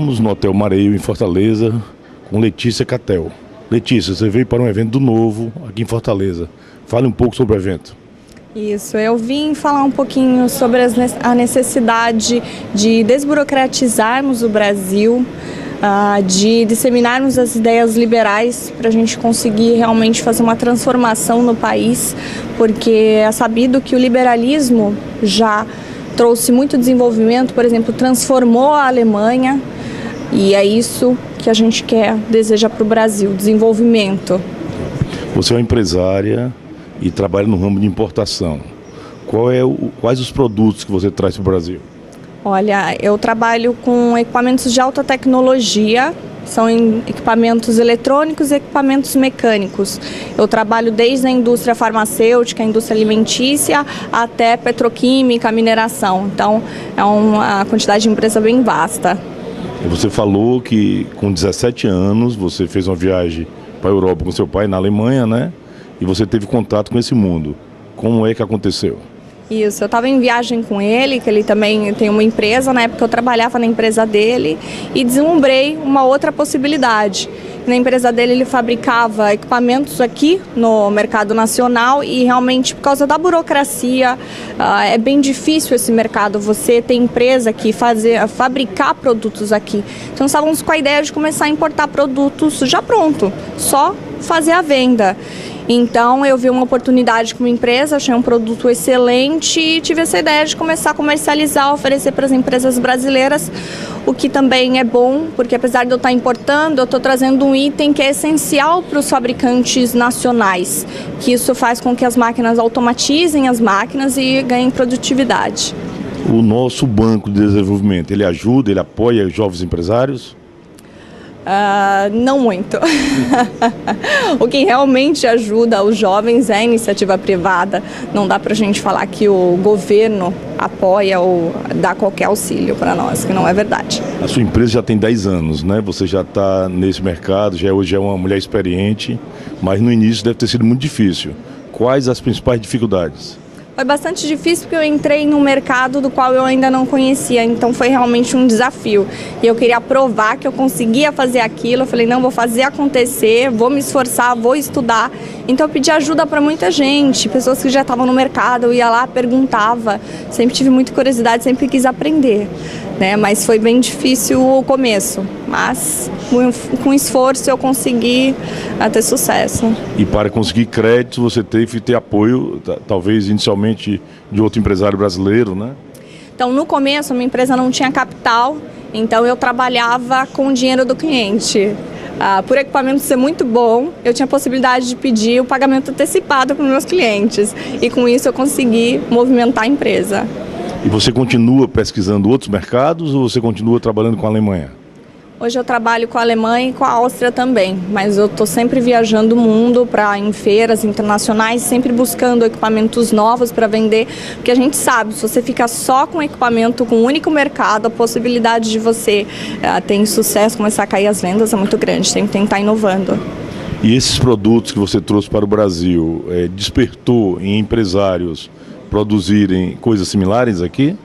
Estamos no Hotel Mareio, em Fortaleza, com Letícia Catel. Letícia, você veio para um evento do Novo aqui em Fortaleza. Fale um pouco sobre o evento. Isso, eu vim falar um pouquinho sobre a necessidade de desburocratizarmos o Brasil, de disseminarmos as ideias liberais para a gente conseguir realmente fazer uma transformação no país, porque é sabido que o liberalismo já trouxe muito desenvolvimento, por exemplo, transformou a Alemanha, e é isso que a gente deseja para o Brasil, desenvolvimento. Você é uma empresária e trabalha no ramo de importação. Quais os produtos que você traz para o Brasil? Olha, eu trabalho com equipamentos de alta tecnologia, são equipamentos eletrônicos e equipamentos mecânicos. Eu trabalho desde a indústria farmacêutica, a indústria alimentícia, até petroquímica, mineração. Então, é uma quantidade de empresa bem vasta. Você falou que com 17 anos você fez uma viagem para a Europa com seu pai, na Alemanha, né? E você teve contato com esse mundo. Como é que aconteceu? Isso, eu estava em viagem com ele, que ele também tem uma empresa, na época eu trabalhava na empresa dele, e deslumbrei uma outra possibilidade. Na empresa dele ele fabricava equipamentos aqui no mercado nacional e realmente por causa da burocracia é bem difícil esse mercado, você ter empresa que fabricar produtos aqui. Então estávamos com a ideia de começar a importar produtos já pronto, só fazer a venda. Então eu vi uma oportunidade com uma empresa, achei um produto excelente e tive essa ideia de começar a comercializar, oferecer para as empresas brasileiras, o que também é bom, porque apesar de eu estar importando, eu estou trazendo um item que é essencial para os fabricantes nacionais, que isso faz com que as máquinas automatizem as máquinas e ganhem produtividade. O nosso Banco de Desenvolvimento, ele ajuda, ele apoia os jovens empresários? Não muito. O que realmente ajuda os jovens é a iniciativa privada. Não dá para a gente falar que o governo apoia ou dá qualquer auxílio para nós, que não é verdade. A sua empresa já tem 10 anos, né? Você já está nesse mercado, hoje é uma mulher experiente, mas no início deve ter sido muito difícil. Quais as principais dificuldades? Foi bastante difícil porque eu entrei num mercado do qual eu ainda não conhecia, então foi realmente um desafio. E eu queria provar que eu conseguia fazer aquilo, eu falei, não, vou fazer acontecer, vou me esforçar, vou estudar. Então eu pedi ajuda para muita gente, pessoas que já estavam no mercado, eu ia lá, perguntava, sempre tive muita curiosidade, sempre quis aprender, né? Mas foi bem difícil o começo, mas com esforço eu consegui ter sucesso. E para conseguir crédito você teve que ter apoio, talvez inicialmente de outro empresário brasileiro, né? Então no começo a minha empresa não tinha capital, então eu trabalhava com o dinheiro do cliente. Por equipamento ser muito bom, eu tinha a possibilidade de pedir o pagamento antecipado para os meus clientes e com isso eu consegui movimentar a empresa. E você continua pesquisando outros mercados ou você continua trabalhando com a Alemanha? Hoje eu trabalho com a Alemanha e com a Áustria também, mas eu estou sempre viajando o mundo em feiras internacionais, sempre buscando equipamentos novos para vender, porque a gente sabe, se você fica só com equipamento, com um único mercado, a possibilidade de você ter sucesso, começar a cair as vendas é muito grande, tem que estar inovando. E esses produtos que você trouxe para o Brasil, despertou em empresários produzirem coisas similares aqui?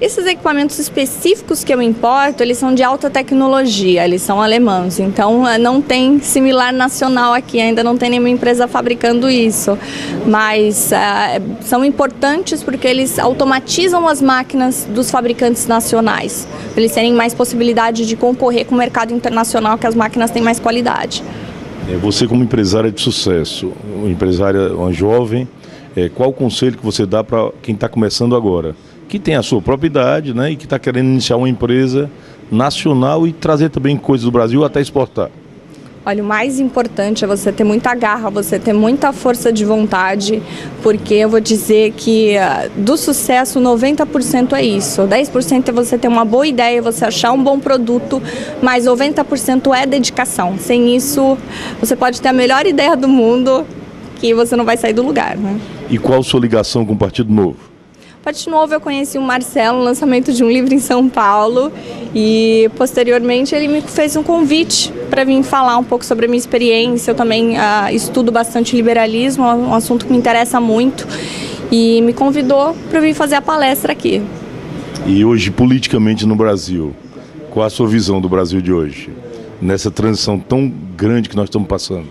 Esses equipamentos específicos que eu importo, eles são de alta tecnologia, eles são alemães, então não tem similar nacional aqui, ainda não tem nenhuma empresa fabricando isso, mas são importantes porque eles automatizam as máquinas dos fabricantes nacionais, para eles terem mais possibilidade de concorrer com o mercado internacional, que as máquinas têm mais qualidade. Você como empresária de sucesso, uma jovem, qual o conselho que você dá para quem está começando agora? Que tem a sua própria idade, né, e que está querendo iniciar uma empresa nacional e trazer também coisas do Brasil até exportar. Olha, o mais importante é você ter muita garra, você ter muita força de vontade, porque eu vou dizer que do sucesso 90% é isso, 10% é você ter uma boa ideia, você achar um bom produto, mas 90% é dedicação. Sem isso, você pode ter a melhor ideia do mundo, que você não vai sair do lugar, né? E qual a sua ligação com o Partido Novo? Partido Novo, eu conheci o Marcelo no lançamento de um livro em São Paulo e posteriormente ele me fez um convite para vir falar um pouco sobre a minha experiência. Eu também estudo bastante liberalismo, é um assunto que me interessa muito, e me convidou para vir fazer a palestra aqui. E hoje, politicamente no Brasil, Qual a sua visão do Brasil de hoje, nessa transição tão grande que nós estamos passando?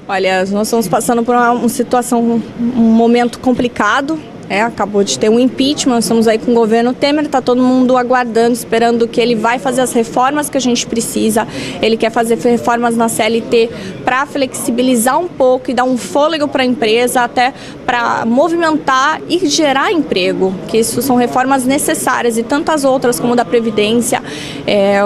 Olha, nós estamos passando por uma situação, um momento complicado. Acabou de ter um impeachment, estamos aí com o governo Temer, está todo mundo aguardando, esperando que ele vai fazer as reformas que a gente precisa. Ele quer fazer reformas na CLT para flexibilizar um pouco e dar um fôlego para a empresa, até para movimentar e gerar emprego, que isso são reformas necessárias, e tantas outras como da Previdência.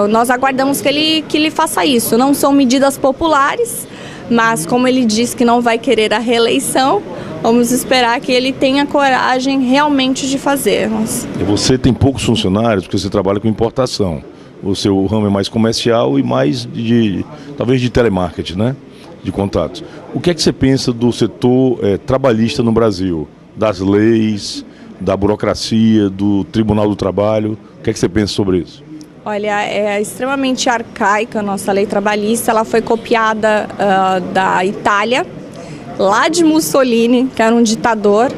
Nós aguardamos que ele faça isso. Não são medidas populares, mas como ele diz que não vai querer a reeleição, vamos esperar que ele tenha coragem realmente de fazer. Você tem poucos funcionários porque você trabalha com importação. O seu ramo é mais comercial e mais talvez de telemarketing, né? De contatos. O que é que você pensa do setor trabalhista no Brasil? Das leis, da burocracia, do Tribunal do Trabalho? O que é que você pensa sobre isso? Olha, é extremamente arcaica a nossa lei trabalhista. Ela foi copiada da Itália, lá de Mussolini, que era um ditador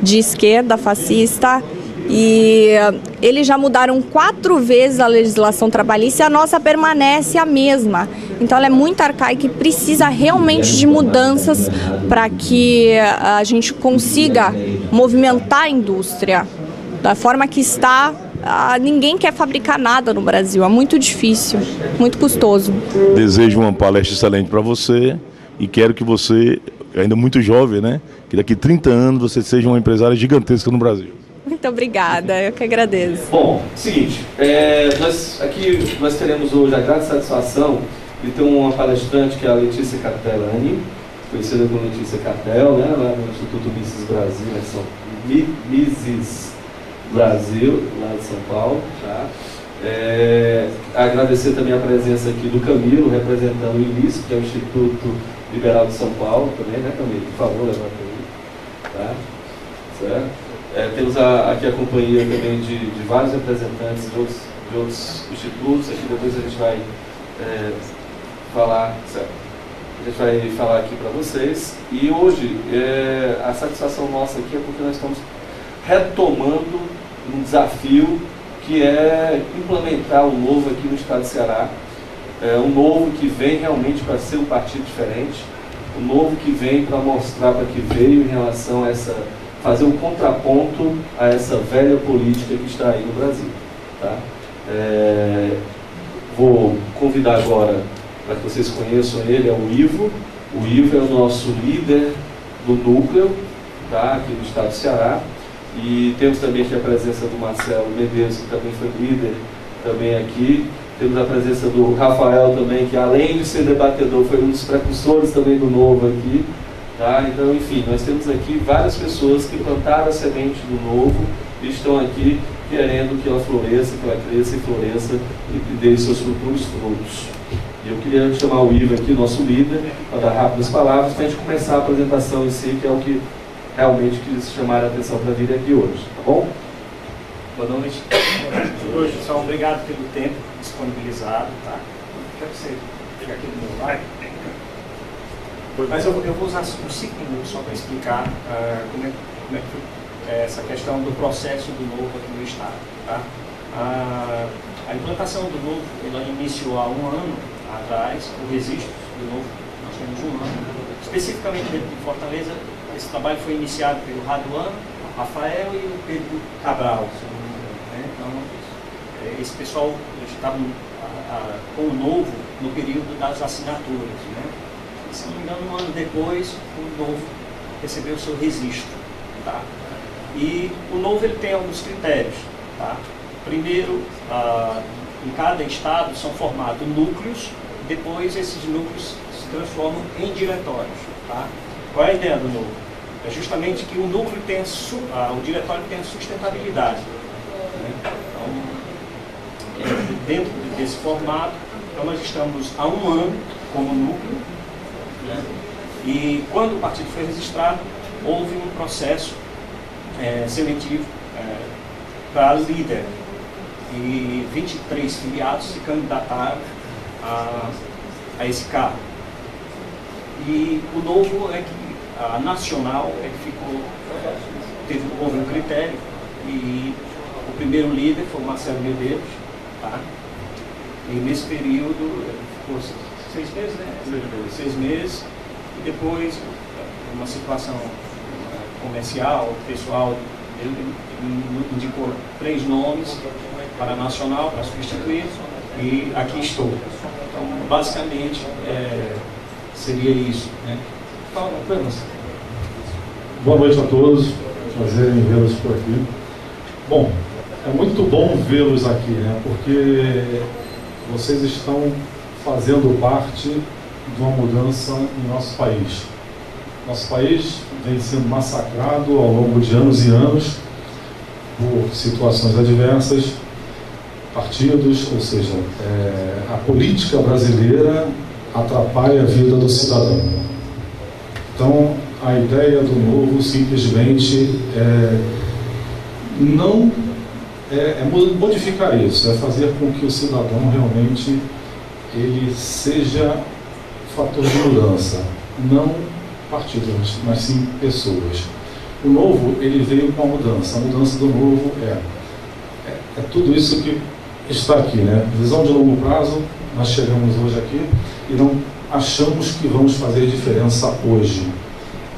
de esquerda, fascista, e eles já mudaram 4 vezes a legislação trabalhista e a nossa permanece a mesma. Então ela é muito arcaica e precisa realmente de mudanças para que a gente consiga movimentar a indústria. Da forma que está, ninguém quer fabricar nada no Brasil, é muito difícil, muito custoso. Desejo uma palestra excelente para você e quero que você, ainda muito jovem, né, que daqui a 30 anos você seja uma empresária gigantesca no Brasil. Muito obrigada, eu que agradeço. Bom, seguinte, nós teremos hoje a grande satisfação de ter uma palestrante que é a Letícia Cartellani, conhecida como Letícia Cartel, né, lá no Instituto Mises Brasil, né, Mises Brasil, lá de São Paulo, tá? Agradecer também a presença aqui do Camilo, representando o ILIS, que é o Instituto Liberal de São Paulo também, né, Camilo? Por favor, levanta aí, tá? Certo? Temos aqui a companhia também de vários representantes de outros institutos. Aqui depois a gente vai falar, certo? A gente vai falar aqui para vocês. E hoje a satisfação nossa aqui é porque nós estamos retomando um desafio que é implementar o novo aqui no estado de Ceará. Um novo que vem realmente para ser um partido diferente, um novo que vem para mostrar para que veio em relação a fazer um contraponto a essa velha política que está aí no Brasil. Tá? Vou convidar agora para que vocês conheçam ele, é o Ivo. O Ivo é o nosso líder do núcleo, tá? Aqui no estado do Ceará. E temos também aqui a presença do Marcelo Medeiros, que também foi líder também aqui. Temos a presença do Rafael também, que além de ser debatedor, foi um dos precursores também do Novo aqui. Tá? Então, enfim, nós temos aqui várias pessoas que plantaram a semente do Novo e estão aqui querendo que ela floresça, que ela cresça e floresça e dê seus futuros frutos. E eu queria chamar o Ivo aqui, nosso líder, para dar rápidas palavras, para a gente começar a apresentação em si, que é o que realmente quis chamar a atenção para vir aqui hoje, tá bom? Boa noite. Hoje, pessoal, obrigado pelo tempo disponibilizado, tá? Quero que você fique aqui do meu lado. Mas eu vou usar uns 5 minutos só para explicar como é que foi essa questão do processo do Novo aqui no estado. Tá? A implantação do Novo, ela iniciou há 1 ano atrás, o registro do Novo, nós temos 1 ano. Especificamente dentro de Fortaleza, esse trabalho foi iniciado pelo Raduan, Rafael e o Pedro Cabral. Né? Então, esse pessoal estava com o Novo no período das assinaturas. Né? Se não me engano, 1 ano depois, o Novo recebeu o seu registro. Tá? E o Novo ele tem alguns critérios. Tá? Primeiro, em cada estado são formados núcleos, depois esses núcleos se transformam em diretórios. Tá? Qual é a ideia do Novo? É justamente que o núcleo tenha, o diretório tenha sustentabilidade. Né? Então, dentro desse formato, então nós estamos há 1 ano como núcleo. Né? E quando o partido foi registrado, houve um processo seletivo para líder. E 23 filiados se candidataram a esse cargo. E o novo é que a nacional é que houve um critério, e o primeiro líder foi o Marcelo Medeiros, tá? E nesse período, ficou 6 meses, né? 6 meses. E depois, uma situação comercial, pessoal, ele indicou 3 nomes para a Nacional, para substituir, e aqui estou. Então, basicamente, seria isso, né? Fala, boa noite a todos, prazer em vê-los por aqui. Bom, é muito bom vê-los aqui, né? Porque vocês estão fazendo parte de uma mudança em nosso país. Nosso país vem sendo massacrado ao longo de anos e anos por situações adversas, partidos, ou seja, a política brasileira atrapalha a vida do cidadão. Então, a ideia do Novo simplesmente não modificar isso, é fazer com que o cidadão realmente ele seja fator de mudança, não partidos, mas sim pessoas. O Novo, ele veio com a mudança do Novo é tudo isso que está aqui, né? Visão de longo prazo, nós chegamos hoje aqui e não achamos que vamos fazer diferença hoje.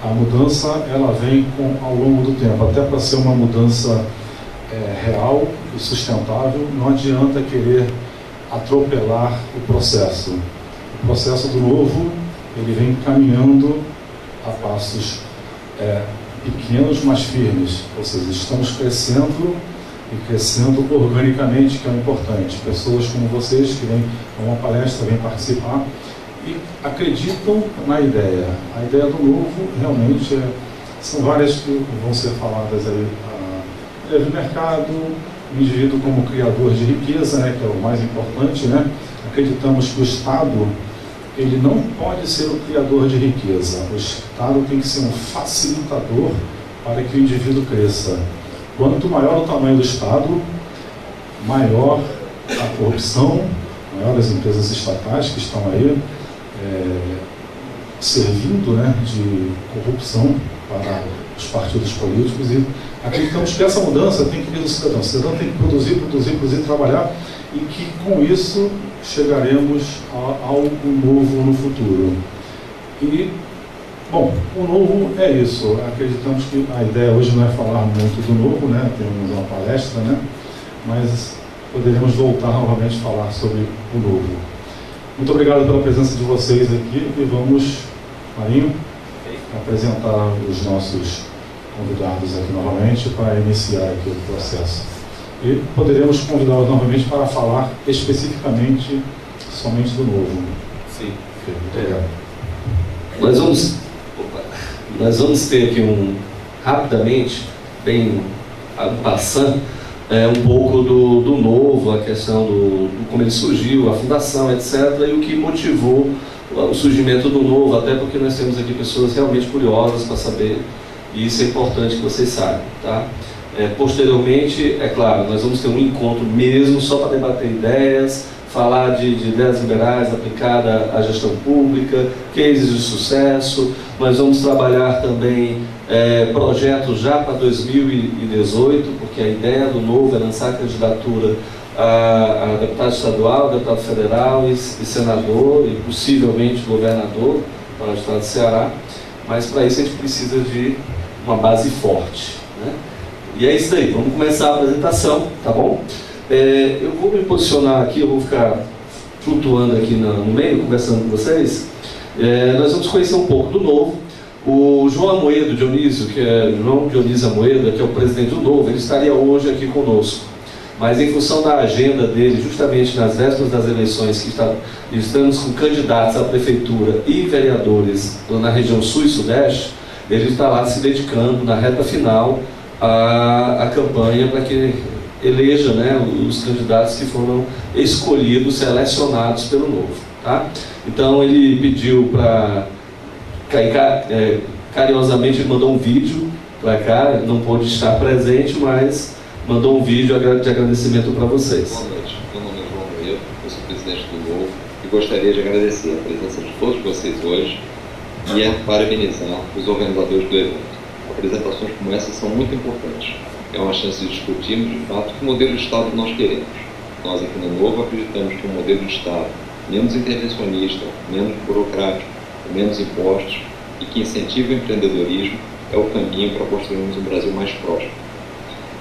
A mudança, ela vem ao longo do tempo, até para ser uma mudança real e sustentável, não adianta querer atropelar o processo. O processo do Novo, ele vem caminhando a passos pequenos, mas firmes, ou seja, estamos crescendo e crescendo organicamente, que é o importante. Pessoas como vocês que vêm a uma palestra, vêm participar e acreditam na ideia. A ideia do Novo realmente são várias que vão ser faladas aí. Livre mercado, o indivíduo como criador de riqueza, né, que é o mais importante, né? Acreditamos que o Estado ele não pode ser o criador de riqueza. O Estado tem que ser um facilitador para que o indivíduo cresça. Quanto maior o tamanho do Estado, maior a corrupção, maior as empresas estatais que estão aí servindo, né, de corrupção para os partidos políticos. E acreditamos que essa mudança tem que vir do cidadão. O cidadão tem que produzir, trabalhar, e que com isso chegaremos a algo novo no futuro. E, bom, o novo é isso. Acreditamos que a ideia hoje não é falar muito do novo, né? Temos uma palestra, né? Mas poderemos voltar novamente a falar sobre o novo. Muito obrigado pela presença de vocês aqui e vamos, Marinho, apresentar os nossos convidados aqui novamente para iniciar aqui o processo. E poderemos convidá-los novamente para falar especificamente somente do novo. Sim. Okay, muito obrigado. Nós vamos ter aqui rapidamente, bem passando, um pouco do novo, a questão do como ele surgiu, a fundação, etc., e o que motivou o surgimento do novo, até porque nós temos aqui pessoas realmente curiosas para saber, e isso é importante que vocês saibam, tá? Posteriormente, é claro, nós vamos ter um encontro mesmo só para debater ideias, falar de ideias liberais aplicadas à gestão pública, cases de sucesso. Nós vamos trabalhar também projetos já para 2018, porque a ideia do novo é lançar a candidatura a deputado estadual, deputado federal e senador, e possivelmente governador para o estado de Ceará. Mas para isso a gente precisa de uma base forte, né? E é isso aí, vamos começar a apresentação, tá bom? Eu vou me posicionar aqui, eu vou ficar flutuando aqui no meio, conversando com vocês. Nós vamos conhecer um pouco do novo. O João Amoedo Dionísio, que é João Dionísio Amoedo, que é o presidente do novo, ele estaria hoje aqui conosco. Mas em função da agenda dele, justamente nas vésperas das eleições, que estamos com candidatos à prefeitura e vereadores na região sul e sudeste, ele está lá se dedicando na reta final à campanha para que eleja, né, os candidatos que foram escolhidos, selecionados pelo novo, tá? Então ele pediu para carinhosamente, ele mandou um vídeo para cá, não pôde estar presente, mas mandou um vídeo de agradecimento para vocês. Boa noite, meu nome é João Amoedo, eu sou presidente do Novo e gostaria de agradecer a presença de todos vocês hoje e parabenizar os organizadores do evento. Apresentações como essa são muito importantes. É uma chance de discutirmos, de fato, que modelo de Estado nós queremos. Nós aqui no Novo acreditamos que um modelo de Estado menos intervencionista, menos burocrático, com menos impostos e que incentiva o empreendedorismo é o caminho para construirmos um Brasil mais próspero.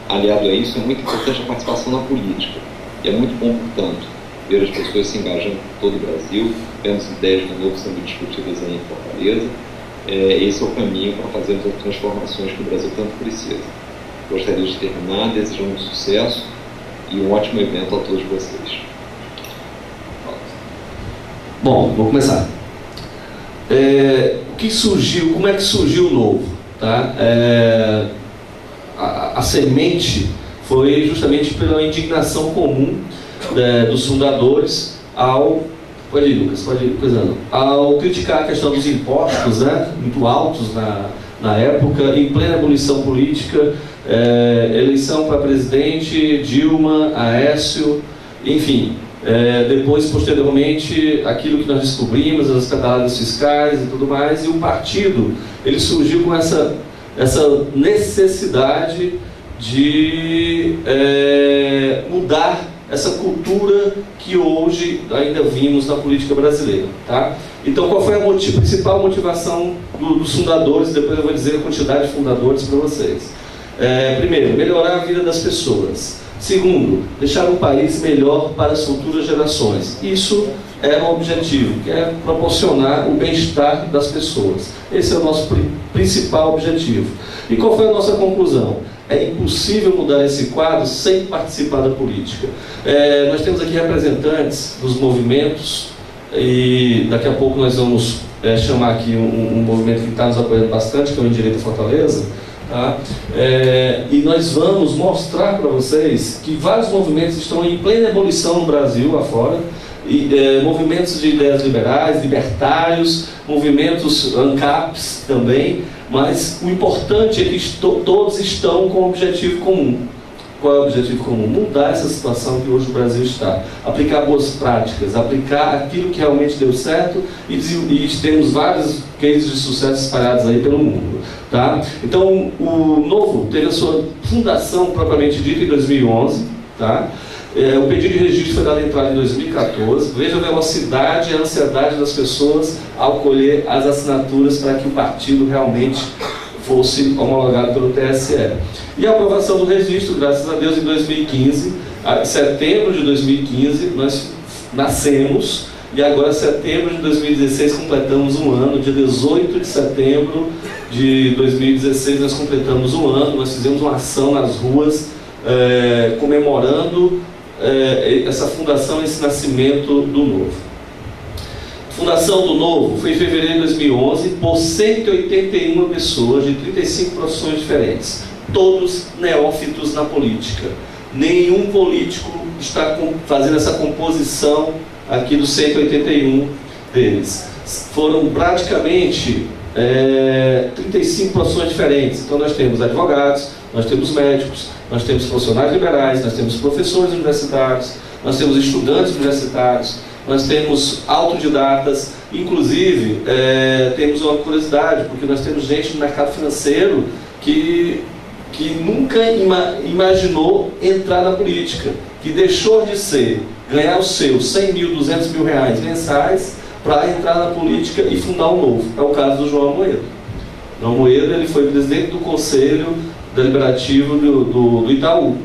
Aliado a isso, é muito importante a participação na política. E é muito bom, portanto, ver as pessoas se engajando em todo o Brasil, vendo as ideias do Novo sendo discutidas aí em Fortaleza. Esse é o caminho para fazermos as transformações que o Brasil tanto precisa. Gostaria de terminar desejando sucesso e um ótimo evento a todos vocês. Bom, vou começar. O que surgiu, como é que surgiu o Novo? Tá? A semente foi justamente pela indignação comum dos fundadores ao... Pode ir, Lucas, pode ir, coisando. Ao criticar a questão dos impostos, né, muito altos na época, em plena ebulição política, eleição para presidente, Dilma, Aécio, enfim. Depois, posteriormente, aquilo que nós descobrimos, as pedaladas fiscais e tudo mais, e o partido, ele surgiu com essa necessidade de mudar essa cultura que hoje ainda vimos na política brasileira. Tá? Então, qual foi a principal motivação dos fundadores? Depois eu vou dizer a quantidade de fundadores para vocês. Primeiro, melhorar a vida das pessoas. Segundo, deixar um país melhor para as futuras gerações. Isso é o objetivo, que é proporcionar o bem-estar das pessoas. Esse é o nosso principal objetivo. E qual foi a nossa conclusão? É impossível mudar esse quadro sem participar da política. Nós temos aqui representantes dos movimentos e daqui a pouco nós vamos chamar aqui um movimento que está nos apoiando bastante, que é o Endireita Fortaleza. Tá? E nós vamos mostrar para vocês que vários movimentos estão em plena ebulição no Brasil, afora, movimentos de ideias liberais, libertários, movimentos ANCAPs também, mas o importante é que todos estão com um objetivo comum. Qual é o objetivo comum? Mudar essa situação que hoje o Brasil está. Aplicar boas práticas, aplicar aquilo que realmente deu certo e temos vários cases de sucesso espalhados aí pelo mundo. Tá? Então, o Novo teve a sua fundação propriamente dita em 2011. Tá? O pedido de registro foi dado entrada em 2014. Veja a velocidade e a ansiedade das pessoas ao colher as assinaturas para que o partido realmente fosse homologado pelo TSE. E a aprovação do registro, graças a Deus, em 2015, em setembro de 2015, nós nascemos, e agora, em setembro de 2016, completamos um ano. Dia 18 de setembro de 2016, nós completamos um ano. Nós fizemos uma ação nas ruas, comemorando essa fundação, esse nascimento do Novo. Fundação do Novo foi em fevereiro de 2011 por 181 pessoas de 35 profissões diferentes, todos neófitos na política. Nenhum político está fazendo essa composição aqui dos 181 deles. Foram praticamente 35 profissões diferentes. Então nós temos advogados, nós temos médicos, nós temos profissionais liberais, nós temos professores universitários, nós temos estudantes universitários, nós temos autodidatas, inclusive temos uma curiosidade, porque nós temos gente no mercado financeiro que nunca imaginou entrar na política, que deixou de ganhar os seus 100 mil, 200 mil reais mensais para entrar na política e fundar um Novo. É o caso do João Amoedo. João Amoedo, ele foi presidente do Conselho Deliberativo do Itaú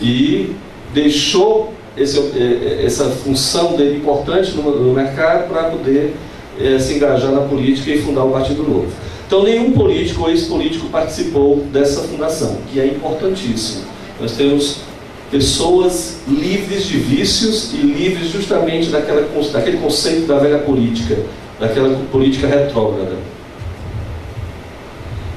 e deixou essa função dele importante no mercado para poder se engajar na política e fundar o Partido Novo. Então nenhum político ou ex-político participou dessa fundação, que é importantíssimo. Nós temos pessoas livres de vícios e livres justamente daquele conceito da velha política, daquela política retrógrada.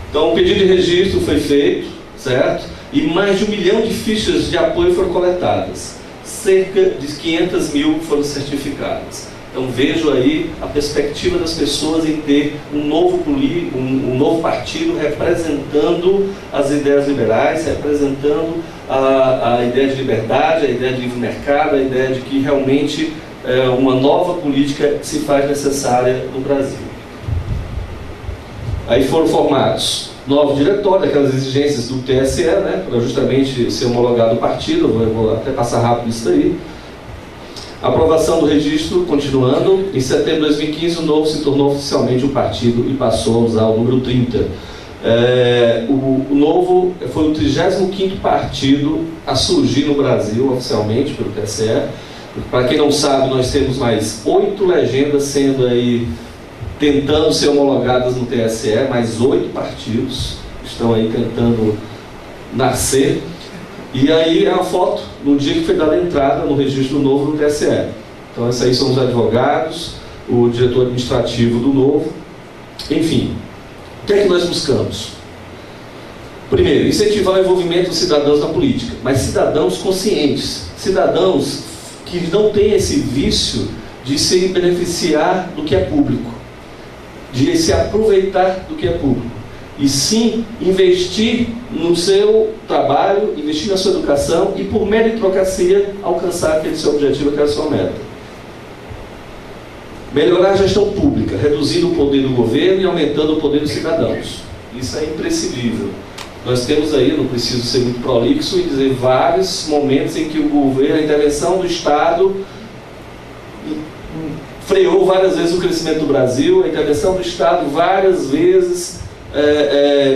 Então o pedido de registro foi feito, certo? E mais de 1 milhão de fichas de apoio foram coletadas. Cerca de 500 mil foram certificadas. Então vejo aí a perspectiva das pessoas em ter um novo partido representando as ideias liberais, representando a ideia de liberdade, a ideia de livre mercado, a ideia de que realmente uma nova política se faz necessária no Brasil. Aí foram formados novos diretórios, aquelas exigências do TSE, né, para justamente ser homologado o partido. Eu vou até passar rápido isso daí. Aprovação do registro, continuando. Em setembro de 2015, o Novo se tornou oficialmente um partido e passou a usar o número 30. O Novo foi o 35º partido a surgir no Brasil, oficialmente, pelo TSE. Para quem não sabe, nós temos mais 8 legendas sendo aí, tentando ser homologadas no TSE, mais 8 partidos estão aí tentando nascer. E aí é a foto no dia que foi dada a entrada no registro Novo no TSE. Então esses aí são os advogados, o diretor administrativo do Novo. Enfim, o que é que nós buscamos? Primeiro, incentivar o envolvimento dos cidadãos na política, mas cidadãos conscientes, cidadãos que não têm esse vício de se beneficiar do que é público, de se aproveitar do que é público, e sim investir no seu trabalho, investir na sua educação e, por meritocracia, alcançar aquele seu objetivo, aquela sua meta. Melhorar a gestão pública, reduzindo o poder do governo e aumentando o poder dos cidadãos. Isso é imprescindível. Nós temos aí, não preciso ser muito prolixo, e dizer vários momentos em que o governo, a intervenção do Estado freou várias vezes o crescimento do Brasil, a intervenção do Estado várias vezes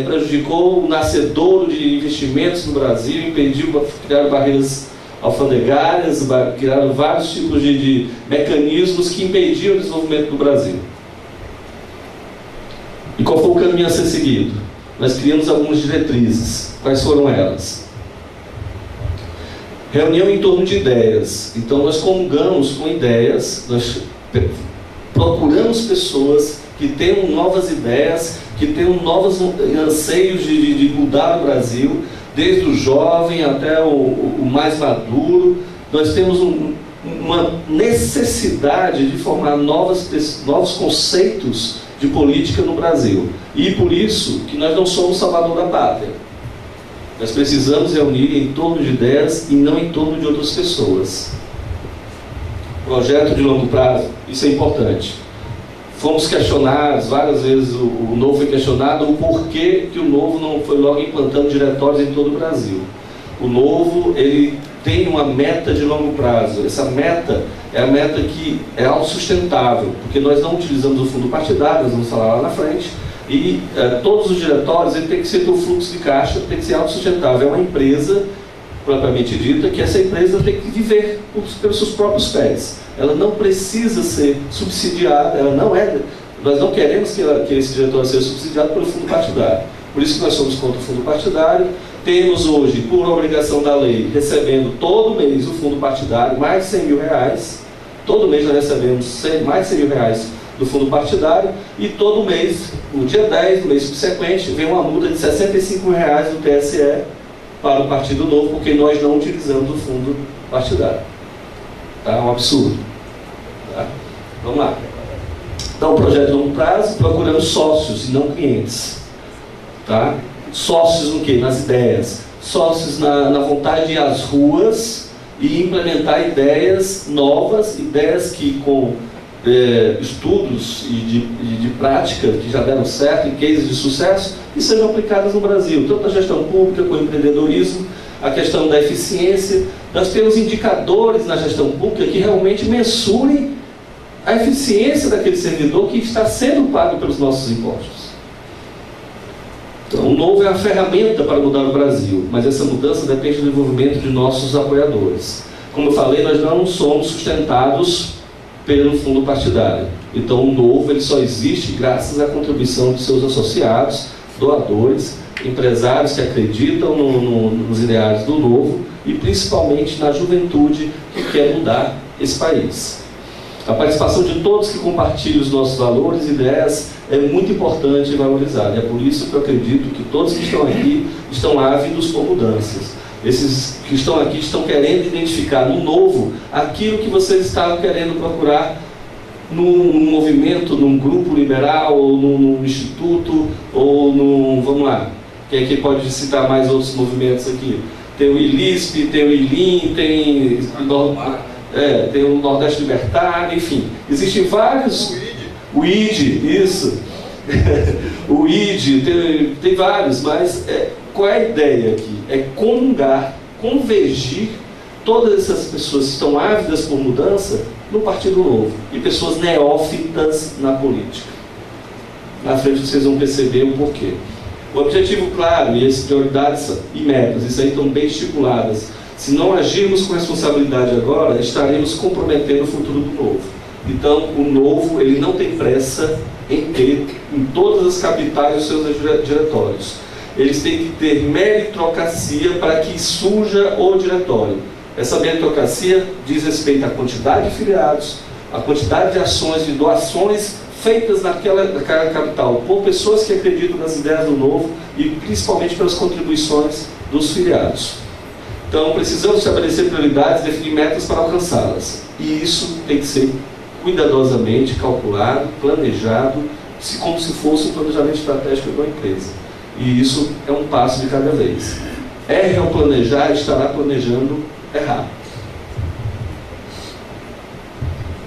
prejudicou o nascedouro de investimentos no Brasil, impediu, criaram barreiras alfandegárias, criaram vários tipos de mecanismos que impediam o desenvolvimento do Brasil. E qual foi o caminho a ser seguido? Nós criamos algumas diretrizes. Quais foram elas? Reunião em torno de ideias. Então nós comungamos com ideias, nós procuramos pessoas que tenham novas ideias, que tenham novos anseios de mudar o Brasil, desde o jovem até o mais maduro. Nós temos uma necessidade de formar novos conceitos de política no Brasil. E por isso que nós não somos salvador da pátria. Nós precisamos reunir em torno de ideias e não em torno de outras pessoas. Projeto de longo prazo, isso é importante. Fomos questionados, várias vezes o Novo foi questionado, o porquê que o Novo não foi logo implantando diretórios em todo o Brasil. O Novo, ele tem uma meta de longo prazo. Essa meta é a meta que é autossustentável, porque nós não utilizamos o fundo partidário, nós vamos falar lá na frente, e todos os diretórios ele tem que ser do fluxo de caixa, tem que ser autossustentável. É uma empresa, propriamente dita, que essa empresa tem que viver pelos seus próprios pés. Ela não precisa ser subsidiada, nós não queremos que esse diretório seja subsidiado pelo fundo partidário. Por isso que nós somos contra o fundo partidário. Temos hoje, por obrigação da lei, recebendo todo mês o fundo partidário, mais de 100 mil reais. Todo mês nós recebemos mais de 100 mil reais do fundo partidário, e todo mês, no dia 10 do mês subsequente, vem uma multa de 65 mil reais do TSE para o Partido Novo, porque nós não utilizamos o fundo partidário. Tá? É um absurdo. Tá? Vamos lá. Então, projeto de longo prazo, procurando sócios e não clientes. Tá? Sócios no quê? Nas ideias. Sócios na vontade de ir às ruas e implementar ideias novas, ideias que com estudos e de prática que já deram certo, em cases de sucesso, e sejam aplicadas no Brasil, tanto a gestão pública como o empreendedorismo, a questão da eficiência. Nós temos indicadores na gestão pública que realmente mensurem a eficiência daquele servidor que está sendo pago pelos nossos impostos. Então, o Novo é a ferramenta para mudar o Brasil, mas essa mudança depende do envolvimento de nossos apoiadores. Como eu falei, nós não somos sustentados pelo fundo partidário. Então, o Novo ele só existe graças à contribuição de seus associados, doadores, empresários que acreditam nos ideais do Novo e principalmente na juventude que quer mudar esse país. A participação de todos que compartilham os nossos valores e ideias é muito importante e valorizada. É por isso que eu acredito que todos que estão aqui estão ávidos por mudanças. Esses que estão aqui estão querendo identificar no Novo aquilo que vocês estavam querendo procurar num movimento, num grupo liberal, ou num instituto, ou num... Vamos lá, quem é que pode citar mais outros movimentos aqui? Tem o ILISP, tem o ILIM, tem o Nordeste Libertário, enfim. Existem vários... O ID, isso. O ID, tem vários, mas qual é a ideia aqui? É comungar, convergir todas essas pessoas estão ávidas por mudança no Partido Novo, e pessoas neófitas na política. Na frente vocês vão perceber o porquê. O objetivo claro e as prioridades e metas, isso aí estão bem estipuladas. Se não agirmos com responsabilidade agora, estaremos comprometendo o futuro do Novo. Então, o Novo, ele não tem pressa em ter em todas as capitais os seus diretórios. Eles têm que ter meritocracia para que surja o diretório. Essa meritocracia diz respeito à quantidade de filiados, à quantidade de ações, de doações feitas naquela capital, por pessoas que acreditam nas ideias do Novo e principalmente pelas contribuições dos filiados. Então, precisamos estabelecer prioridades, definir metas para alcançá-las. E isso tem que ser cuidadosamente calculado, planejado, como se fosse um planejamento estratégico de uma empresa. E isso é um passo de cada vez. Erre ao planejar, estará planejando errar.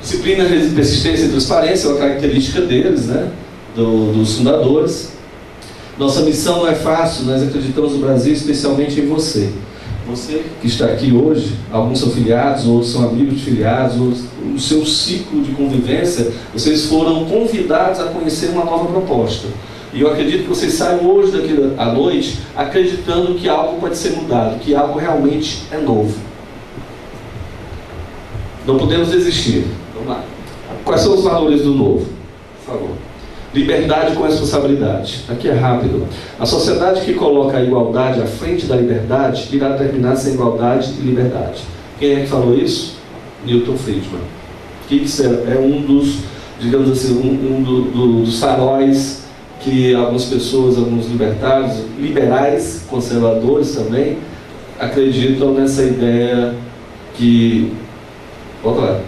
Disciplina, persistência e transparência é uma característica deles, né? Dos fundadores. Nossa missão não é fácil, nós acreditamos no Brasil, especialmente em você. Você que está aqui hoje, alguns são filiados, outros são amigos de filiados, outros, no seu ciclo de convivência, vocês foram convidados a conhecer uma nova proposta. E eu acredito que vocês saiam hoje daqui à noite acreditando que algo pode ser mudado, que algo realmente é novo. Não podemos desistir. Vamos lá. Quais são os valores do Novo? Por favor. Liberdade com responsabilidade. Aqui é rápido. A sociedade que coloca a igualdade à frente da liberdade irá terminar sem igualdade e liberdade. Quem é que falou isso? Milton Friedman. Que é um dos, digamos assim, dos faróis que algumas pessoas, alguns liberais, conservadores também, acreditam nessa ideia que... Volta lá.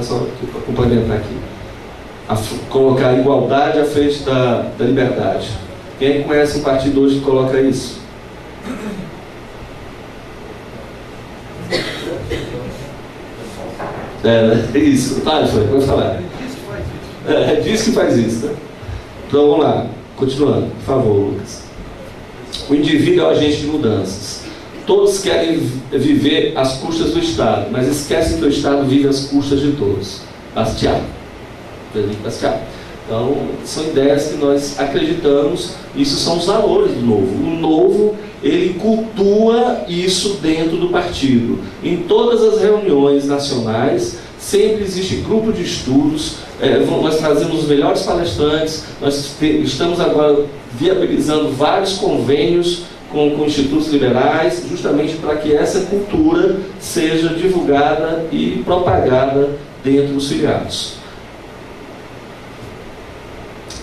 Só para complementar aqui. Colocar a igualdade à frente da liberdade. Quem conhece um partido hoje que coloca isso? Isso. Pode falar. Diz que faz isso, né? Então vamos lá. Continuando, por favor, Lucas. O indivíduo é o agente de mudanças. Todos querem viver às custas do Estado, mas esquecem que o Estado vive às custas de todos. Bastiat. Então, são ideias que nós acreditamos, isso são os valores do Novo. O Novo, ele cultua isso dentro do partido. Em todas as reuniões nacionais, sempre existe grupo de estudos, nós trazemos os melhores palestrantes, nós estamos agora viabilizando vários convênios com institutos liberais, justamente para que essa cultura seja divulgada e propagada dentro dos filiados.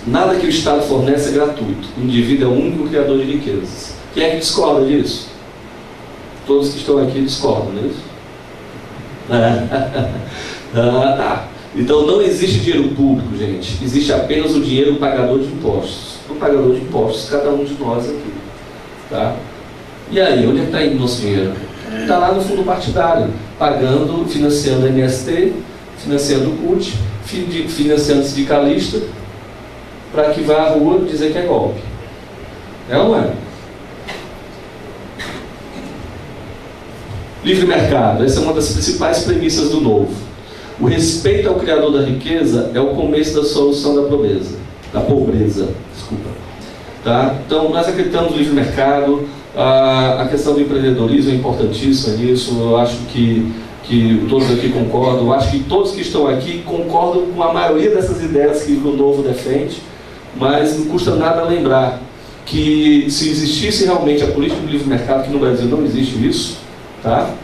Nada que o Estado fornece é gratuito. O indivíduo é o único criador de riquezas. Quem é que discorda disso? Todos que estão aqui discordam, não é isso? Então não existe dinheiro público, gente. Existe apenas o dinheiro do pagador de impostos. O pagador de impostos, cada um de nós aqui. Tá? E aí, onde é que está indo o nosso dinheiro? Está lá no fundo partidário, pagando, financiando a MST, financiando o CUT, financiando o sindicalista, para que vá à rua dizer que é golpe. É ou não é? Livre mercado, essa é uma das principais premissas do Novo. O respeito ao criador da riqueza é o começo da solução da pobreza. Desculpa. Tá? Então, nós acreditamos no livre mercado, a questão do empreendedorismo é importantíssima nisso, eu acho que todos aqui concordam, eu acho que todos que estão aqui concordam com a maioria dessas ideias que o Novo defende, mas não custa nada lembrar que se existisse realmente a política do livre mercado, que no Brasil não existe isso, tá?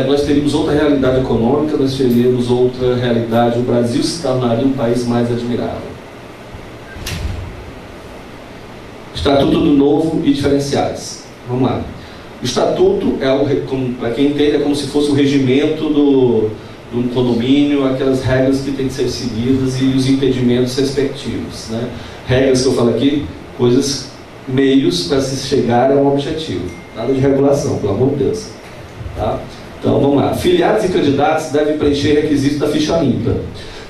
Nós teríamos outra realidade econômica, nós teríamos outra realidade, o Brasil se tornaria um país mais admirável. Estatuto do Novo e diferenciais. Vamos lá. O estatuto, para quem entende, é como se fosse o regimento de um condomínio, aquelas regras que têm que ser seguidas e os impedimentos respectivos. Né? Regras que eu falo aqui, meios para se chegar a um objetivo. Nada de regulação, pelo amor de Deus. Tá? Então vamos lá. Filiados e candidatos devem preencher requisitos da ficha limpa.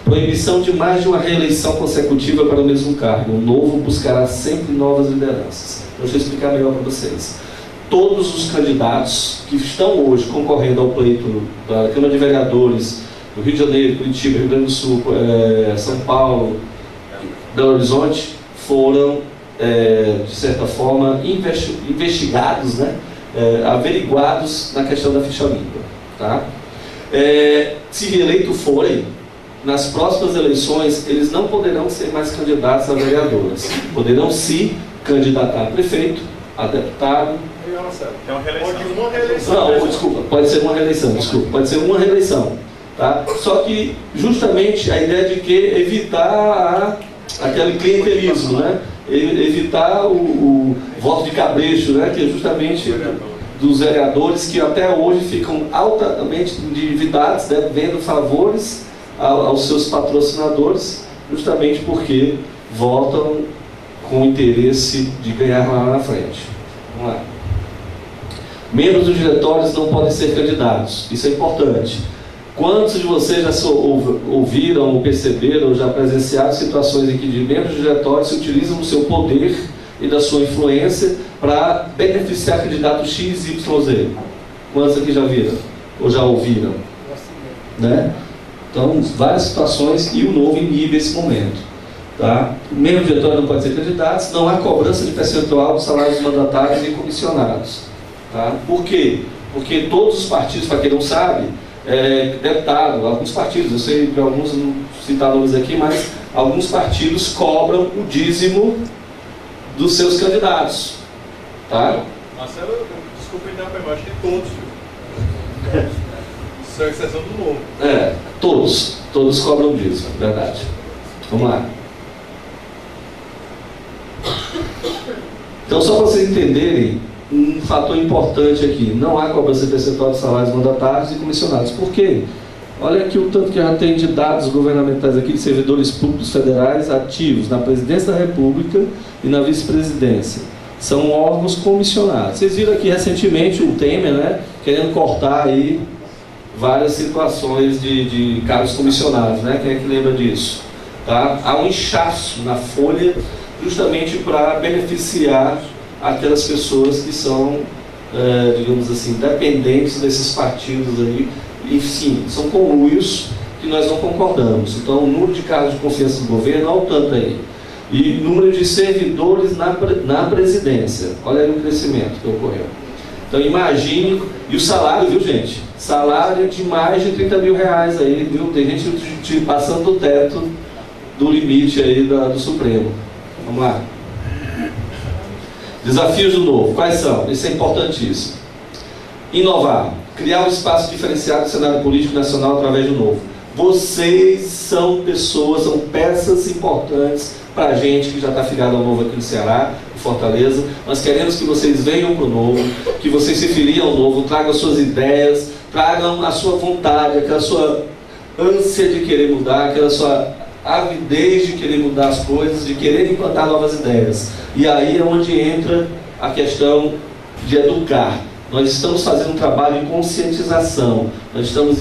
Proibição de mais de uma reeleição consecutiva para o mesmo cargo. O Novo buscará sempre novas lideranças. Deixa eu explicar melhor para vocês. todos os candidatos que estão hoje concorrendo ao pleito da Câmara de Vereadores do Rio de Janeiro, Curitiba, Rio Grande do Sul, São Paulo, Belo Horizonte, foram, de certa forma, investigados, né? Averiguados na questão da ficha limpa. Tá? Se reeleito forem, nas próximas eleições, eles não poderão ser mais candidatos a vereadores. Poderão se candidatar a prefeito, a deputado. É uma reeleição. Não, desculpa, pode ser uma reeleição, pode ser uma reeleição. Tá? Só que, justamente, a ideia de que evitar aquele clientelismo, né? Evitar o voto de cabresto, né? Que é justamente dos vereadores que até hoje ficam altamente endividados, devendo favores aos seus patrocinadores, justamente porque votam com o interesse de ganhar lá na frente. Vamos lá. Membros dos diretórios não podem ser candidatos, isso é importante. Quantos de vocês já ouviram ou perceberam ou já presenciaram situações em que de membros de diretórios se utilizam do seu poder e da sua influência para beneficiar candidato X, Y, Z? Quantos aqui já viram? Ou já ouviram? Né? Então, várias situações e o novo inibe esse momento. Tá? O membro diretório não pode ser candidato, não há cobrança de percentual dos salários dos mandatários e comissionados. Tá? Por quê? Porque todos os partidos, para quem não sabe, deputado, alguns partidos, eu sei de alguns, não citar nomes aqui, mas alguns partidos cobram o dízimo dos seus candidatos. Tá? Marcelo, desculpa interromper, mas acho que todos. Só exceção do novo. Todos cobram dízimo, verdade. Vamos lá. Então, só para vocês entenderem, um fator importante aqui, não há cobrança percentual de salários mandatários e comissionados. Por quê? Olha aqui o tanto que já tem de dados governamentais aqui de servidores públicos federais ativos na Presidência da República e na Vice-Presidência. São órgãos comissionados. Vocês viram aqui recentemente o Temer, né, querendo cortar aí várias situações de cargos comissionados, né? Quem é que lembra disso? Tá? Há um inchaço na folha justamente para beneficiar aquelas pessoas que são, digamos assim, dependentes desses partidos aí. E sim, são conluios que nós não concordamos. Então, o número de cargos de confiança do governo, olha o tanto aí. E número de servidores na presidência. Olha aí o crescimento que ocorreu. Então, imagine, e o salário, viu, gente? Salário de mais de 30 mil reais aí, viu? Tem gente passando do teto do limite aí do Supremo. Vamos lá. Desafios do novo. Quais são? Isso é importantíssimo. Inovar. Criar um espaço diferenciado no cenário político nacional através do novo. Vocês são pessoas, são peças importantes para a gente que já está filiado ao novo aqui no Ceará, em Fortaleza. Nós queremos que vocês venham para o novo, que vocês se filiem ao novo, tragam suas ideias, tragam a sua vontade, aquela sua ânsia de querer mudar, aquela sua avidez de querer mudar as coisas, de querer implantar novas ideias. E aí é onde entra a questão de educar. Nós estamos fazendo um trabalho de conscientização, nós estamos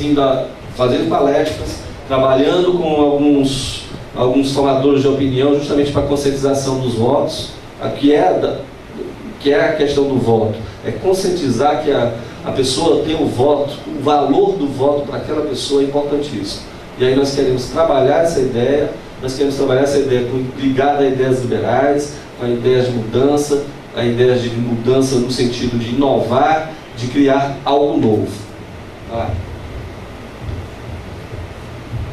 fazendo palestras, trabalhando com alguns formadores de opinião, justamente para a conscientização dos votos, que é a questão do voto. É conscientizar que a pessoa tem o voto, o valor do voto para aquela pessoa é importantíssimo. E aí nós queremos trabalhar essa ideia, ligada a ideias liberais, a ideias de mudança, a ideia de mudança no sentido de inovar, de criar algo novo. Tá?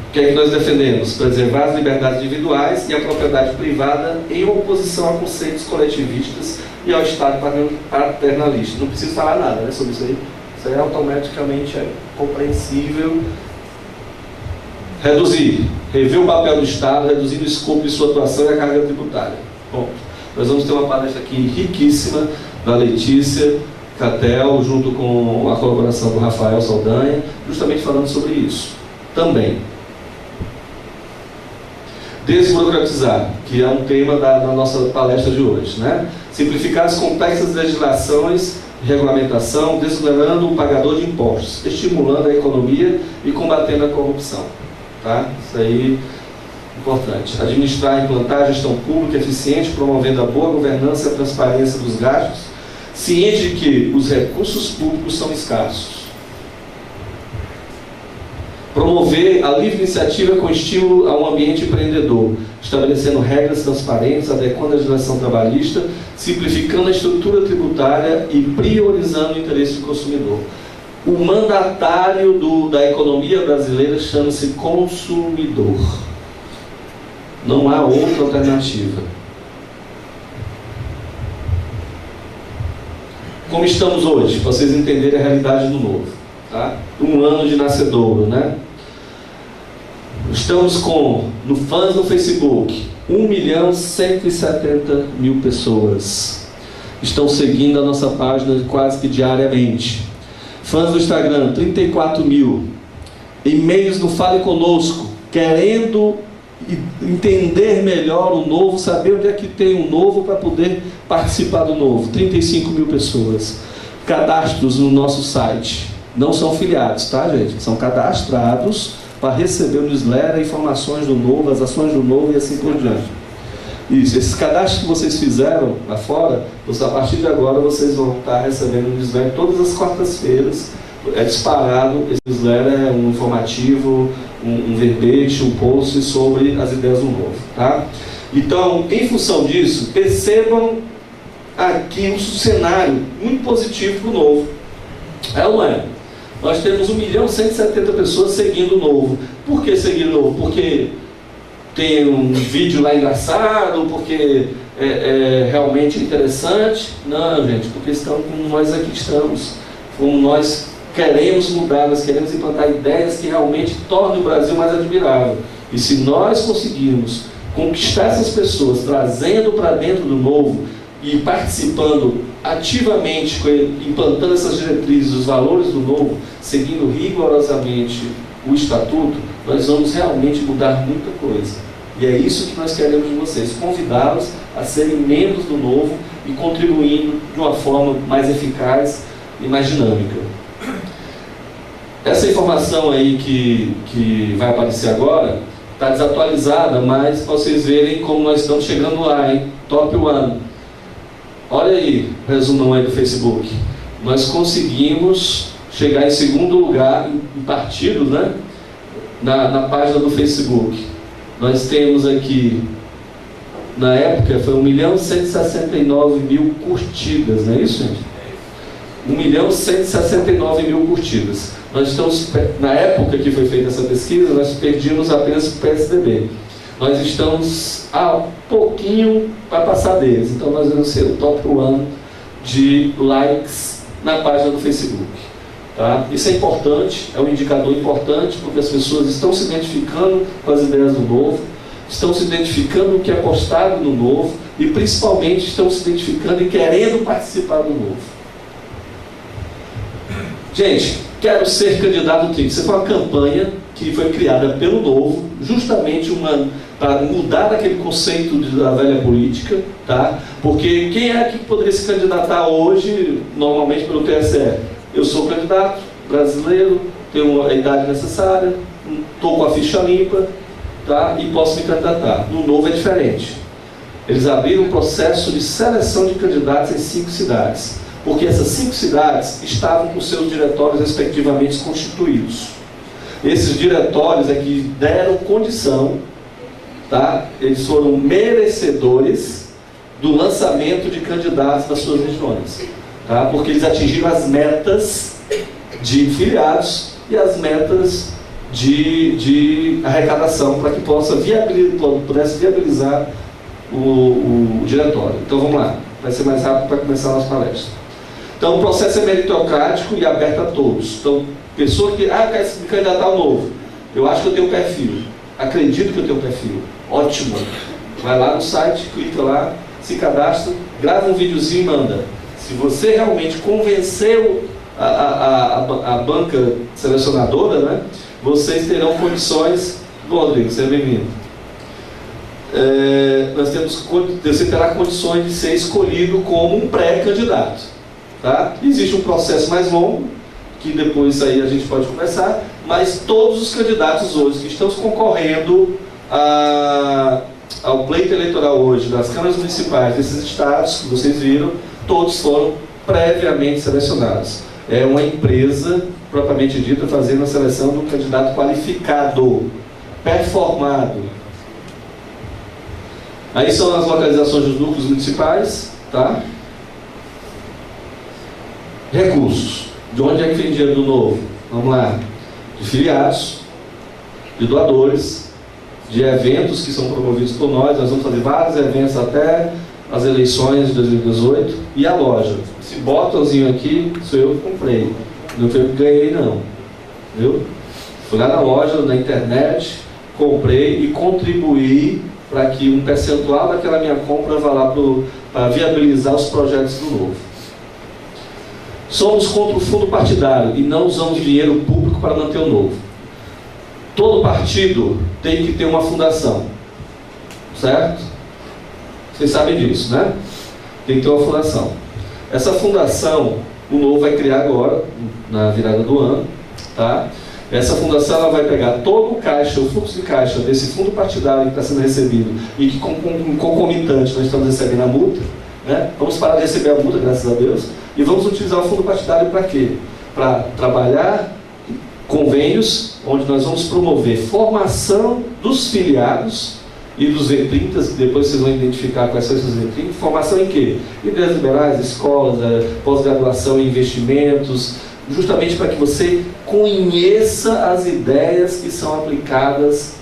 O que é que nós defendemos? Preservar as liberdades individuais e a propriedade privada em oposição a conceitos coletivistas e ao Estado paternalista. Não preciso falar nada, né, sobre isso aí. Isso aí automaticamente é compreensível. Reduzir. Rever o papel do Estado, reduzir o escopo de sua atuação e a carga tributária. Bom, nós vamos ter uma palestra aqui riquíssima da Letícia Catel, junto com a colaboração do Rafael Saldanha, justamente falando sobre isso. Também. Desburocratizar, que é um tema da nossa palestra de hoje, né? Simplificar as complexas legislações, regulamentação, desonerando o pagador de impostos, estimulando a economia e combatendo a corrupção. Tá? Isso aí é importante. Administrar e implantar a gestão pública eficiente, promovendo a boa governança e a transparência dos gastos, ciente de que os recursos públicos são escassos. Promover a livre iniciativa com estímulo a um ambiente empreendedor, estabelecendo regras transparentes, adequando a legislação trabalhista, simplificando a estrutura tributária e priorizando o interesse do consumidor. O mandatário da economia brasileira chama-se consumidor. Não há outra alternativa. Como estamos hoje, para vocês entenderem a realidade do novo. Tá? Um ano de nascedouro, né? Estamos no fãs no Facebook, 1.170.000 pessoas estão seguindo a nossa página quase que diariamente. Fãs no Instagram, 34 mil. E-mails no Fale Conosco, querendo entender melhor o novo, saber onde é que tem um novo para poder participar do novo. 35 mil pessoas. Cadastros no nosso site. Não são filiados, tá, gente? São cadastrados para receber o newsletter, informações do novo, as ações do novo e assim por diante. Isso, esses cadastros que vocês fizeram lá fora, a partir de agora vocês vão estar recebendo o newsletter todas as quartas-feiras. É disparado, esse newsletter é um informativo, um verbete, um post sobre as ideias do novo, tá? Então, em função disso, percebam aqui um cenário muito positivo para o novo. É ou não é? Nós temos 1.170.000 pessoas seguindo o novo. Por que seguir o novo? Porque tem um vídeo lá engraçado, porque é realmente interessante? Não, gente, porque estão como nós aqui estamos. Como nós queremos mudar, nós queremos implantar ideias que realmente tornem o Brasil mais admirável. E se nós conseguirmos conquistar essas pessoas, trazendo para dentro do novo e participando ativamente, implantando essas diretrizes, os valores do novo, seguindo rigorosamente o estatuto, nós vamos realmente mudar muita coisa. E é isso que nós queremos de vocês, convidá-los a serem membros do novo e contribuindo de uma forma mais eficaz e mais dinâmica. Essa informação aí que vai aparecer agora está desatualizada, mas para vocês verem como nós estamos chegando lá, hein? Top 1. Olha aí o resumão aí do Facebook. Nós conseguimos chegar em segundo lugar em partidos, né? Na página do Facebook. Nós temos aqui, na época, foi 1.169.000 curtidas, não é isso, gente? 1.169.000 curtidas. Nós estamos, na época que foi feita essa pesquisa, nós perdíamos apenas o PSDB. Nós estamos a pouquinho para passar deles. Então nós vamos ser o top 1 de likes na página do Facebook. Tá? Isso é importante, é um indicador importante, porque as pessoas estão se identificando com as ideias do novo, estão se identificando no que é postado no novo e principalmente estão se identificando e querendo participar do novo. Gente, quero ser candidato ao TRIC. Isso foi uma campanha que foi criada pelo Novo, justamente para mudar aquele conceito da velha política, tá? Porque quem é que poderia se candidatar hoje, normalmente pelo TSE? Eu sou candidato brasileiro, tenho a idade necessária, estou com a ficha limpa, tá? E posso me candidatar. No Novo é diferente. Eles abriram um processo de seleção de candidatos em 5 cidades, porque essas 5 cidades estavam com seus diretórios respectivamente constituídos. Esses diretórios é que deram condição, tá? Eles foram merecedores do lançamento de candidatos das suas regiões, tá? Porque eles atingiram as metas de filiados e as metas de arrecadação para que pudesse viabilizar o diretório. Então vamos lá, vai ser mais rápido para começar a nossa palestra. Então o processo é meritocrático e aberto a todos. Então, pessoa que quer se candidatar ao novo, eu acho que eu tenho perfil, acredito que eu tenho perfil, ótimo, vai lá no site, clica lá, se cadastra, grava um videozinho e manda. Se você realmente convenceu a banca selecionadora, né, vocês terão condições. Bom, Rodrigo, seja bem-vindo. Você terá condições de ser escolhido como um pré-candidato, tá? Existe um processo mais longo, que depois aí a gente pode conversar, mas todos os candidatos hoje que estão concorrendo ao pleito eleitoral hoje, das câmaras municipais desses estados que vocês viram, todos foram previamente selecionados. É uma empresa, propriamente dita, fazendo a seleção do candidato qualificado, performado. Aí são as localizações dos núcleos municipais, tá? Recursos. De onde é que vem dinheiro do Novo? Vamos lá. De filiados, de doadores, de eventos que são promovidos por nós. Nós vamos fazer vários eventos até as eleições de 2018. E a loja. Esse botãozinho aqui, sou eu que comprei. Não foi eu que ganhei, não. Viu? Fui lá na loja, na internet, comprei e contribuí para que um percentual daquela minha compra vá lá para viabilizar os projetos do Novo. Somos contra o fundo partidário e não usamos dinheiro público para manter o Novo. Todo partido tem que ter uma fundação, certo? Vocês sabem disso, né? Tem que ter uma fundação. Essa fundação, o Novo vai criar agora, na virada do ano, tá? Essa fundação ela vai pegar todo o caixa, o fluxo de caixa desse fundo partidário que está sendo recebido e que concomitante nós estamos recebendo a multa, né? Vamos parar de receber a multa, graças a Deus, e vamos utilizar o fundo partidário para quê? Para trabalhar convênios onde nós vamos promover formação dos filiados e dos V30, que depois vocês vão identificar quais são esses V30. Formação em quê? Ideias liberais, escolas, pós-graduação em investimentos, justamente para que você conheça as ideias que são aplicadas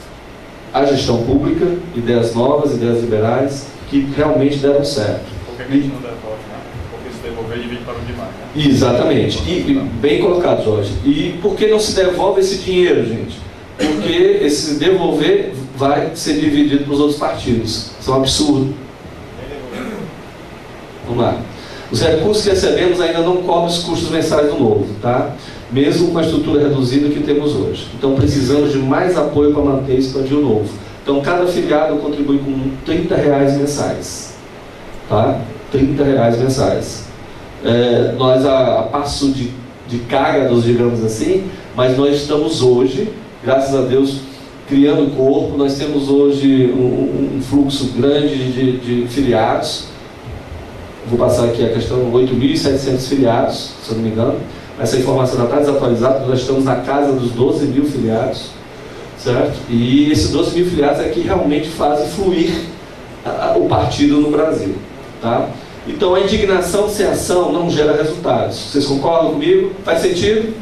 à gestão pública, ideias novas, ideias liberais, que realmente deram certo. Porque a gente não devolve, né? Porque se devolver, divide para o demais, né? Exatamente. E bem colocado, Jorge. E por que não se devolve esse dinheiro, gente? Porque esse devolver vai ser dividido para os outros partidos. Isso é um absurdo. Vamos lá. Os recursos que recebemos ainda não cobrem os custos mensais do Novo, tá? Mesmo com a estrutura reduzida que temos hoje. Então precisamos de mais apoio para manter e expandir o Novo. Então cada afiliado contribui com R$30 mensais, tá? R$30 mensais. Nós a passo de cágados, digamos assim, mas nós estamos hoje, graças a Deus, criando corpo. Nós temos hoje um fluxo grande de filiados. Vou passar aqui a questão, 8.700 filiados, se eu não me engano. Essa informação já está desatualizada, nós estamos na casa dos 12 mil filiados, certo? E esses 12 mil filiados é que realmente fazem fluir o partido no Brasil, tá? Então a indignação sem ação não gera resultados. Vocês concordam comigo? Faz sentido?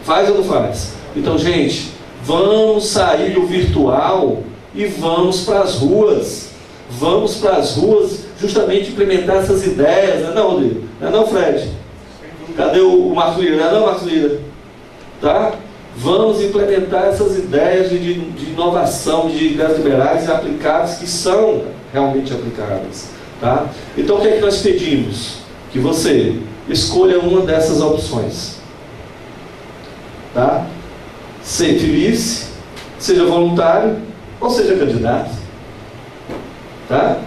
Faz ou não faz? Então, gente, vamos sair do virtual e vamos para as ruas. Vamos para as ruas justamente implementar essas ideias, não é não, Rodrigo? Não é não, Fred? Cadê o Marcos Lira? Não é não, Marcos Lira? Tá? Vamos implementar essas ideias de inovação, de ideias liberais e aplicáveis que são realmente aplicáveis. Tá? Então o que é que nós pedimos? Que você escolha uma dessas opções. Tá? Seja feliz, seja voluntário ou seja candidato. Tá?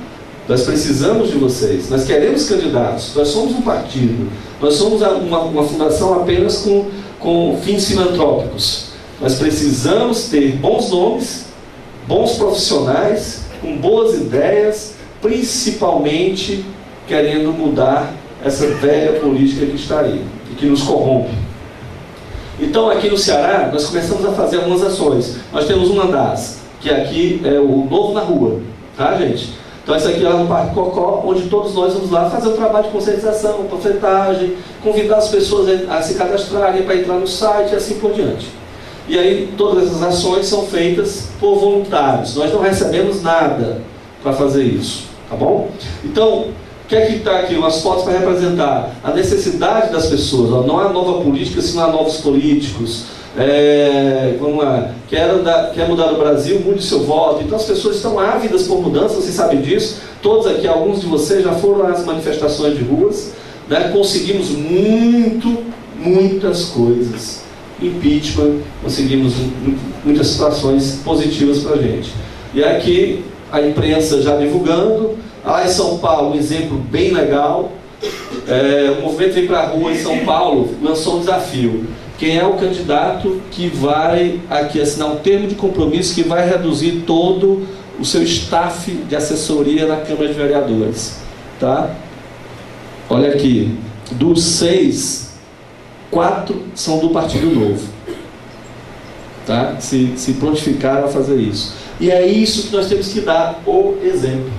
Nós precisamos de vocês, nós queremos candidatos, nós somos um partido, nós somos uma fundação apenas com fins filantrópicos. Nós precisamos ter bons nomes, bons profissionais, com boas ideias, principalmente querendo mudar essa velha política que está aí e que nos corrompe. Então aqui no Ceará nós começamos a fazer algumas ações. Nós temos uma das, que aqui é o Novo na Rua, tá, gente? Então isso aqui é lá no Parque Cocó, onde todos nós vamos lá fazer o trabalho de conscientização, panfletagem, convidar as pessoas a se cadastrarem para entrar no site e assim por diante. E aí todas essas ações são feitas por voluntários, nós não recebemos nada para fazer isso, tá bom? Então, o que é que está aqui? Umas fotos para representar a necessidade das pessoas, ó, não há nova política, senão há novos políticos. Vamos lá, quer mudar o Brasil, mude seu voto. Então as pessoas estão ávidas por mudança, vocês sabem disso. Todos aqui, alguns de vocês já foram às manifestações de ruas, né? Conseguimos muitas coisas. Impeachment, conseguimos muitas situações positivas para a gente. E aqui a imprensa já divulgando. Lá em São Paulo, um exemplo bem legal. O movimento Vem para a Rua em São Paulo lançou um desafio. Quem é o candidato que vai aqui assinar um termo de compromisso que vai reduzir todo o seu staff de assessoria na Câmara de Vereadores, tá? Olha aqui, dos 6, 4 são do Partido Novo. Tá? Se prontificaram a fazer isso. E é isso que nós temos que dar o exemplo.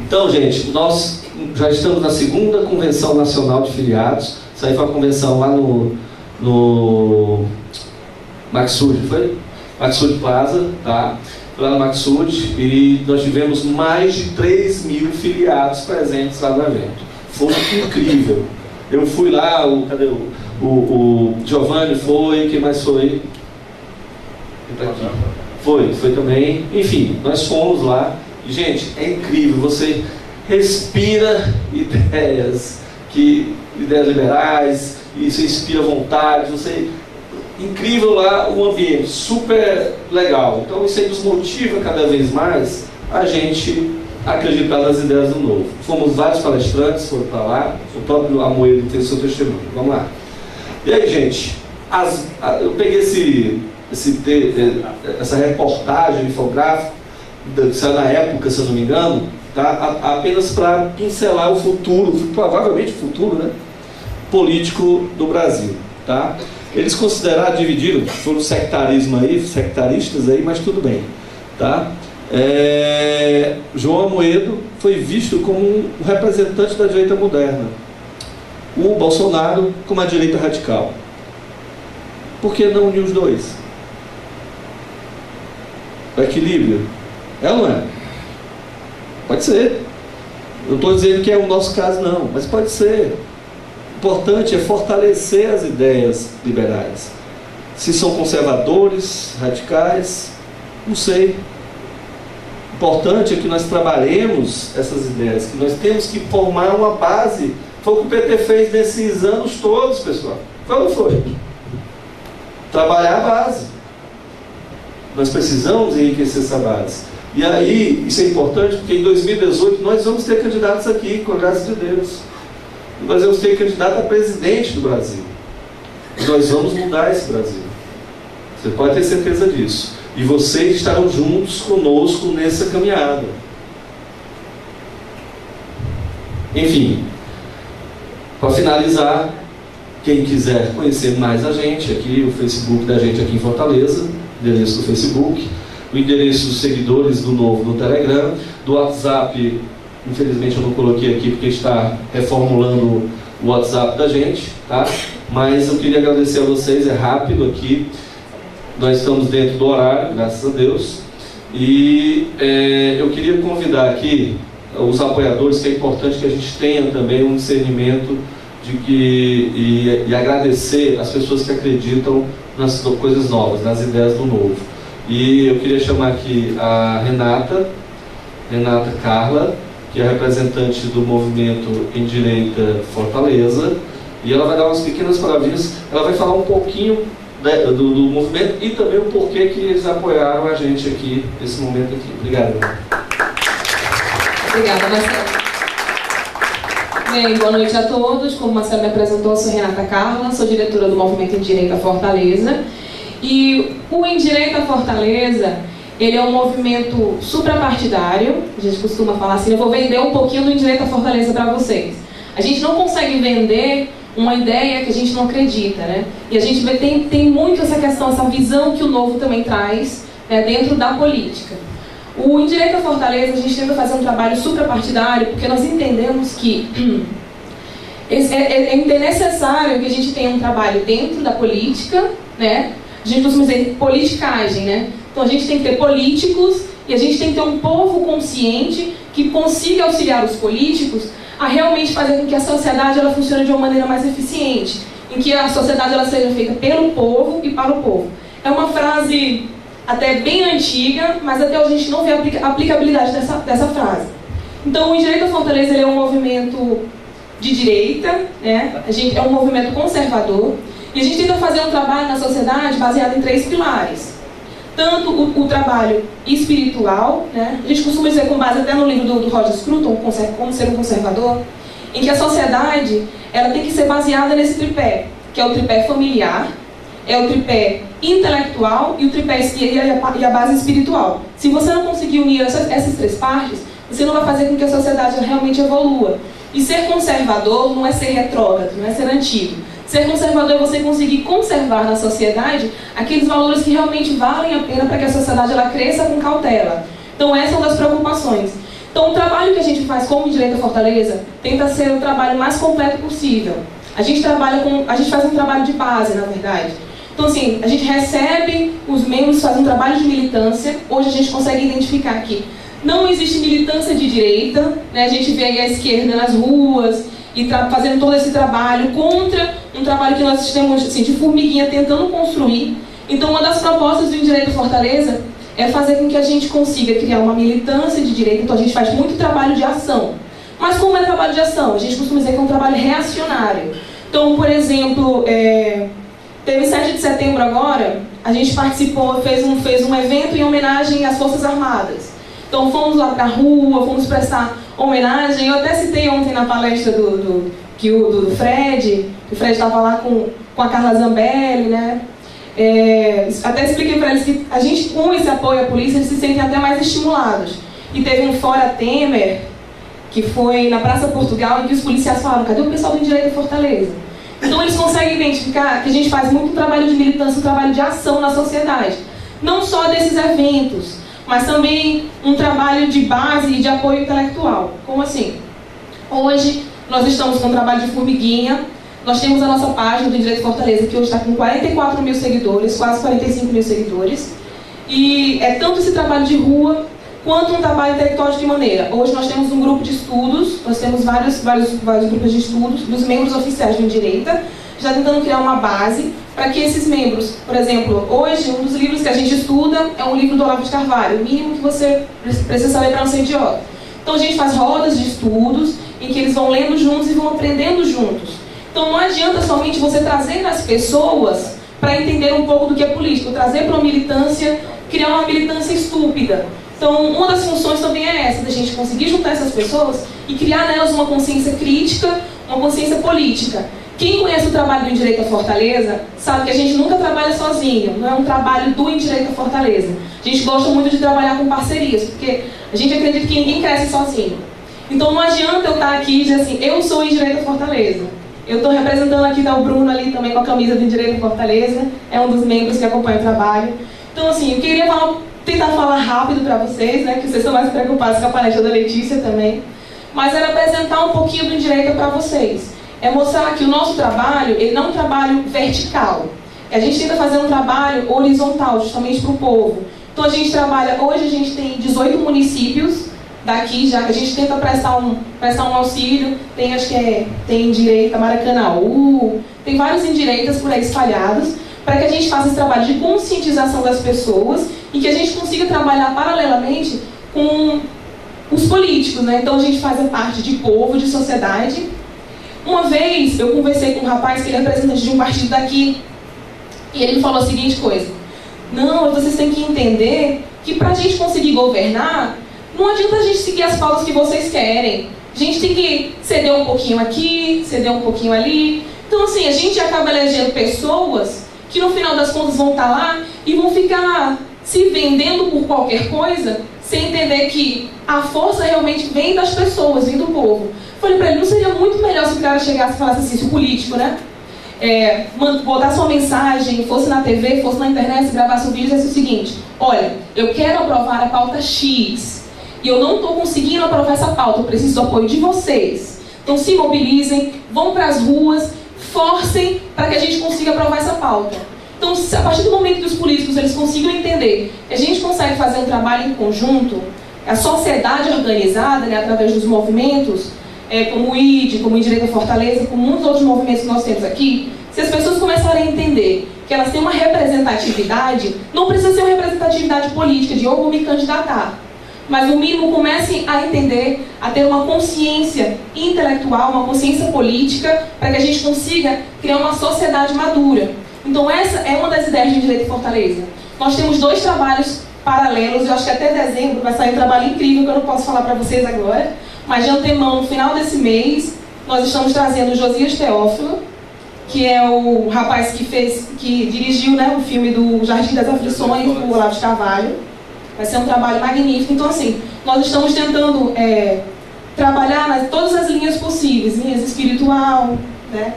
Então, gente, nós já estamos na 2ª Convenção Nacional de Filiados. Isso aí foi uma convenção lá no Maxud, foi? Maxud Plaza, tá? Lá no Maxud, e nós tivemos mais de 3.000 filiados presentes lá no evento. Foi incrível. Eu fui lá, cadê o Giovanni foi, quem mais foi? Tá aqui. Foi também. Enfim, nós fomos lá. E, gente, é incrível. Você respira ideias liberais, e isso inspira vontade. Incrível lá o ambiente, super legal. Então isso aí nos motiva cada vez mais a gente acreditar nas ideias do novo. Fomos vários palestrantes, foram para lá, o próprio Amoedo fez seu testemunho. Vamos lá. E aí, gente, eu peguei essa reportagem infográfica, que saiu na época, se eu não me engano, tá? Apenas para pincelar o futuro, provavelmente o futuro, né, político do Brasil. Tá? Eles consideraram, dividiram, foram sectaristas aí, mas tudo bem. Tá? João Amoedo foi visto como um representante da direita moderna. O Bolsonaro como a direita radical. Por que não unir os dois? O equilíbrio. É ou não é? Pode ser. Não estou dizendo que é o nosso caso, não, mas pode ser. O importante é fortalecer as ideias liberais. Se são conservadores, radicais, não sei. O importante é que nós trabalhemos essas ideias, que nós temos que formar uma base. Foi o que o PT fez nesses anos todos, pessoal. Foi ou não foi? Trabalhar a base. Nós precisamos enriquecer essa base. E aí, isso é importante porque em 2018 nós vamos ter candidatos aqui, com a graça de Deus. Nós vamos ter candidato a presidente do Brasil. E nós vamos mudar esse Brasil. Você pode ter certeza disso. E vocês estarão juntos conosco nessa caminhada. Enfim, para finalizar, quem quiser conhecer mais a gente, aqui o Facebook da gente aqui em Fortaleza, endereço do Facebook, o endereço dos seguidores do Novo no Telegram, do WhatsApp, infelizmente eu não coloquei aqui porque está reformulando o WhatsApp da gente, tá? Mas eu queria agradecer a vocês, é rápido aqui, nós estamos dentro do horário, graças a Deus, e eu queria convidar aqui os apoiadores, que é importante que a gente tenha também um discernimento e agradecer as pessoas que acreditam nas coisas novas, nas ideias do novo. E eu queria chamar aqui a Renata Carla, que é representante do movimento Em Direita Fortaleza, e ela vai dar umas pequenas palavrinhas, ela vai falar um pouquinho do movimento e também o porquê que eles apoiaram a gente aqui, nesse momento aqui. Obrigado. Obrigada, Marcelo. Bem, boa noite a todos. Como o Marcelo me apresentou, eu sou Renata Carla, sou diretora do movimento Em Direita Fortaleza. E o Em Direita Fortaleza, ele é um movimento suprapartidário, a gente costuma falar assim, eu vou vender um pouquinho do Em Direita Fortaleza para vocês. A gente não consegue vender uma ideia que a gente não acredita, né? E a gente tem muito essa questão, essa visão que o Novo também traz, né, dentro da política. O Em Direita Fortaleza, a gente tenta fazer um trabalho suprapartidário, porque nós entendemos que é necessário que a gente tenha um trabalho dentro da política, né? A gente costuma dizer politicagem, né? Então a gente tem que ter políticos e a gente tem que ter um povo consciente que consiga auxiliar os políticos a realmente fazer com que a sociedade ela funcione de uma maneira mais eficiente, em que a sociedade ela seja feita pelo povo e para o povo. É uma frase até bem antiga, mas até hoje a gente não vê a aplicabilidade dessa frase. Então o Em Direita Fortaleza ele é um movimento de direita, né? A gente é um movimento conservador, e a gente tenta fazer um trabalho na sociedade baseado em 3 pilares. Tanto o trabalho espiritual, né? A gente costuma dizer, com base até no livro do Roger Scruton, Como Ser um Conservador, em que a sociedade ela tem que ser baseada nesse tripé, que é o tripé familiar, é o tripé intelectual e o tripé e a base espiritual. Se você não conseguir unir essas 3 partes, você não vai fazer com que a sociedade realmente evolua. E ser conservador não é ser retrógrado, não é ser antigo. Ser conservador é você conseguir conservar na sociedade aqueles valores que realmente valem a pena para que a sociedade ela cresça com cautela. Então essa é uma das preocupações. Então o trabalho que a gente faz como Direita Fortaleza tenta ser o trabalho mais completo possível. A gente faz um trabalho de base, na verdade. Então assim, a gente recebe os membros, faz um trabalho de militância. Hoje a gente consegue identificar que não existe militância de direita, né? A gente vê aí a esquerda nas ruas e fazendo todo esse trabalho contra um trabalho que nós temos assim, de formiguinha tentando construir. Então uma das propostas do Direita Fortaleza é fazer com que a gente consiga criar uma militância de direita. Então a gente faz muito trabalho de ação. Mas como é trabalho de ação? A gente costuma dizer que é um trabalho reacionário. Então, por exemplo, teve 7 de setembro agora, a gente participou, fez um evento em homenagem às Forças Armadas. Então fomos lá pra rua, fomos prestar homenagem. Eu até citei ontem na palestra do Fred, que o Fred estava lá com a Carla Zambelli, né? Até expliquei para eles que a gente, com esse apoio à polícia, eles se sentem até mais estimulados. E teve um Fora Temer, que foi na Praça Portugal, em que os policiais falaram: cadê o pessoal do Direita Fortaleza? Então eles conseguem identificar que a gente faz muito trabalho de militância, um trabalho de ação na sociedade. Não só desses eventos, mas também um trabalho de base e de apoio intelectual. Como assim? Hoje nós estamos com um trabalho de formiguinha. Nós temos a nossa página do Direito Fortaleza, que hoje está com 44 mil seguidores, quase 45 mil seguidores. E é tanto esse trabalho de rua, quanto um trabalho intelectual de que maneira? Hoje nós temos um grupo de estudos, nós temos vários grupos de estudos dos membros oficiais do Direita, já tentando criar uma base para que esses membros, por exemplo, hoje um dos livros que a gente estuda é um livro do Olavo de Carvalho, o mínimo que você precisa saber para não ser idiota. Então a gente faz rodas de estudos, em que eles vão lendo juntos e vão aprendendo juntos. Então não adianta somente você trazer as pessoas para entender um pouco do que é político, trazer para uma militância, criar uma militância estúpida. Então uma das funções também é essa, da gente conseguir juntar essas pessoas e criar nelas uma consciência crítica, uma consciência política. Quem conhece o trabalho do Direita Fortaleza sabe que a gente nunca trabalha sozinho, não é um trabalho do Direita Fortaleza. A gente gosta muito de trabalhar com parcerias, porque a gente acredita que ninguém cresce sozinho. Então não adianta eu estar aqui e dizer assim: eu sou o Direita Fortaleza. Eu estou representando aqui, está o Bruno ali também com a camisa do Direita Fortaleza, é um dos membros que acompanha o trabalho. Então assim, eu queria tentar falar rápido para vocês, né, que vocês estão mais preocupados com a palestra da Letícia também, mas era apresentar um pouquinho do Direita para vocês. É mostrar que o nosso trabalho, ele não é um trabalho vertical. A gente tenta fazer um trabalho horizontal, justamente para o povo. Então a gente trabalha, hoje a gente tem 18 municípios daqui, já que a gente tenta prestar um auxílio, tem, acho que tem Direita Maracanaú, tem vários indireitas por aí espalhados, para que a gente faça esse trabalho de conscientização das pessoas e que a gente consiga trabalhar paralelamente com os políticos, né? Então a gente faz a parte de povo, de sociedade. Uma vez eu conversei com um rapaz que ele é representante de um partido daqui e ele me falou a seguinte coisa: não, vocês têm que entender que para a gente conseguir governar, não adianta a gente seguir as pautas que vocês querem. A gente tem que ceder um pouquinho aqui, ceder um pouquinho ali. Então assim, a gente acaba elegendo pessoas que no final das contas vão estar lá e vão ficar se vendendo por qualquer coisa, sem entender que a força realmente vem das pessoas, vem do povo. Falei pra ele: não seria muito melhor se o cara chegasse e falasse assim, se o político, né? Botar sua mensagem, fosse na TV, fosse na internet, gravasse um vídeo e dissesse o seguinte: olha, eu quero aprovar a pauta X e eu não estou conseguindo aprovar essa pauta, eu preciso do apoio de vocês. Então se mobilizem, vão para as ruas, forcem para que a gente consiga aprovar essa pauta. Então, a partir do momento que os políticos eles consigam entender que a gente consegue fazer um trabalho em conjunto, a sociedade organizada, né, através dos movimentos, como o ID, como o Direita Fortaleza, como muitos outros movimentos que nós temos aqui, se as pessoas começarem a entender que elas têm uma representatividade, não precisa ser uma representatividade política de eu vou me candidatar, mas no mínimo comecem a entender, a ter uma consciência intelectual, uma consciência política, para que a gente consiga criar uma sociedade madura. Então essa é uma das ideias do Direito Fortaleza. Nós temos 2 trabalhos paralelos, eu acho que até dezembro vai sair um trabalho incrível que eu não posso falar para vocês agora, mas de antemão, no final desse mês, nós estamos trazendo o Josias Teófilo, que é o rapaz que dirigiu, né, o filme do Jardim das Aflições, do Olavo de Carvalho. Vai ser um trabalho magnífico. Então assim, nós estamos tentando trabalhar nas todas as linhas possíveis, linhas espiritual, né,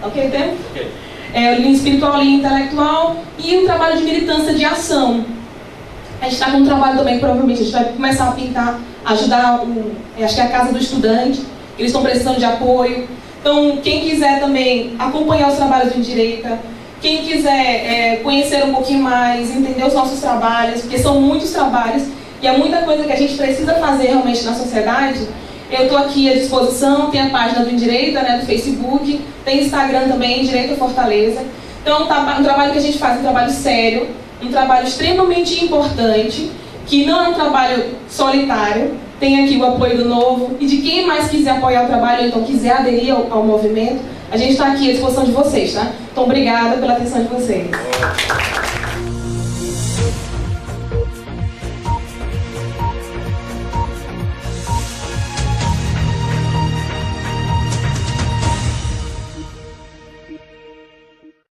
ok, tempo? Okay. Linha espiritual, linha intelectual e um trabalho de militância, de ação. A gente está com um trabalho também, provavelmente a gente vai começar a pintar, ajudar, acho que é a Casa do Estudante, eles estão precisando de apoio. Então, quem quiser também acompanhar os trabalhos do Indireita, quem quiser conhecer um pouquinho mais, entender os nossos trabalhos, porque são muitos trabalhos e é muita coisa que a gente precisa fazer realmente na sociedade. Eu estou aqui à disposição, tem a página do Indireita, né, do Facebook, tem Instagram também, Indireita Fortaleza. Então, um trabalho que a gente faz, um trabalho sério, um trabalho extremamente importante, que não é um trabalho solitário, tem aqui o apoio do Novo, e de quem mais quiser apoiar o trabalho, ou então quiser aderir ao movimento, a gente está aqui à disposição de vocês, tá? Então, obrigada pela atenção de vocês.